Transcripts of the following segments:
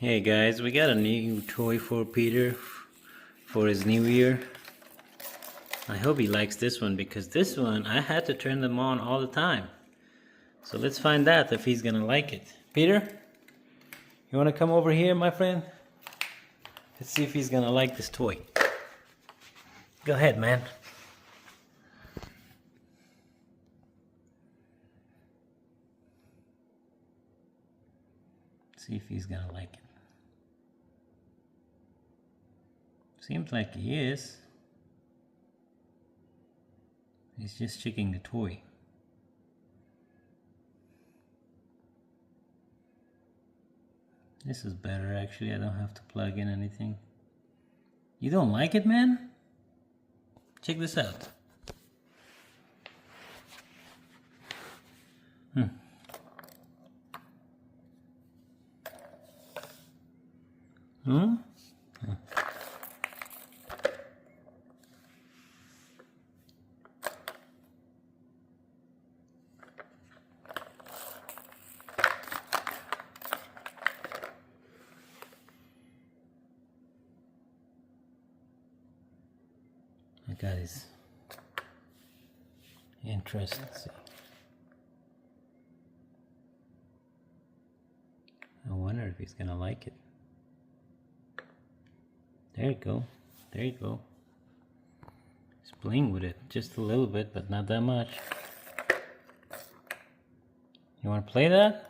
Hey guys, we got a new toy for Peter for his new year. I hope he likes this one because this one I had to turn them on all the time. So let's find out if he's gonna like it. Peter, you wanna come over here, my friend? Let's see if he's gonna like this toy. Go ahead, man. See if he's gonna like it. Seems like he is. He's just checking the toy. This is better actually, I don't have to plug in anything. You don't like it, man? Check this out. Hmm? I got his interest. Let's see. I wonder if he's gonna like it. There you go. There you go. He's playing with it just a little bit, but not that much. You wanna play that?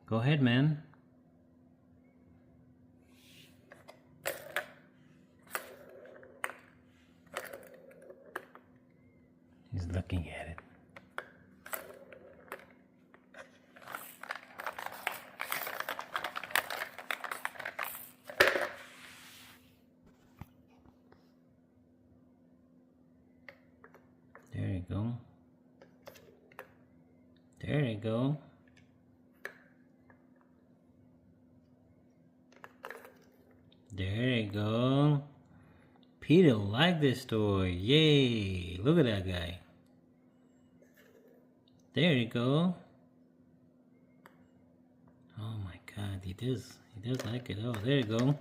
Go ahead, man. He's looking at it. There you go. There you go. There you go. Peter liked this toy. Yay! Look at that guy. There you go. Oh my god, he does like it. Oh, there you go.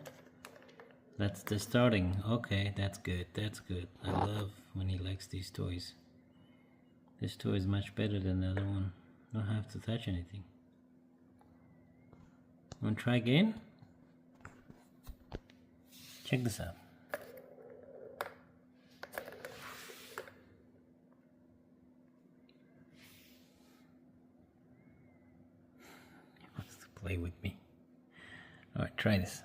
That's the starting. Okay, that's good. That's good. I love when he likes these toys. This toy is much better than the other one. Don't have to touch anything. Want to try again? Check this out. He wants to play with me. Alright, try this.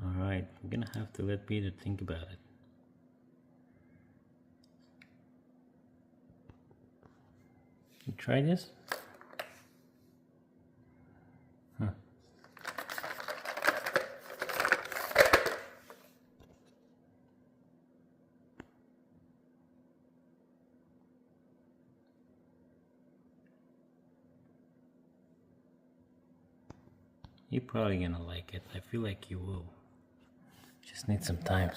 Alright, I'm gonna have to let Peter think about it. You try this? Huh. You're probably gonna like it. I feel like you will. Just need some time.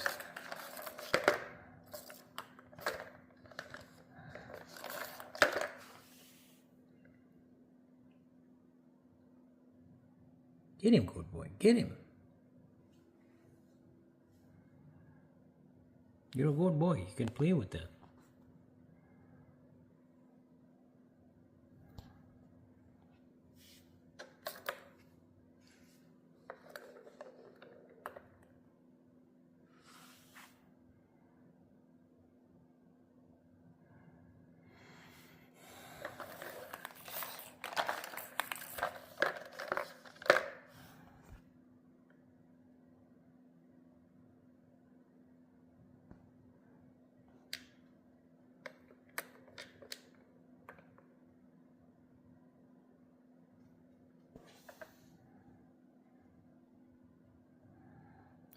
Get him, good boy. Get him. You're a good boy. You can play with that.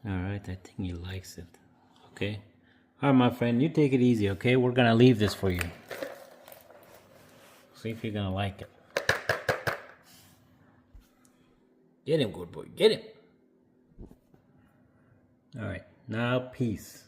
Alright, I think he likes it. Okay. Alright, my friend, you take it easy, okay? We're gonna leave this for you. See if you're gonna like it. Get him, good boy. Get him. All right. Now, peace.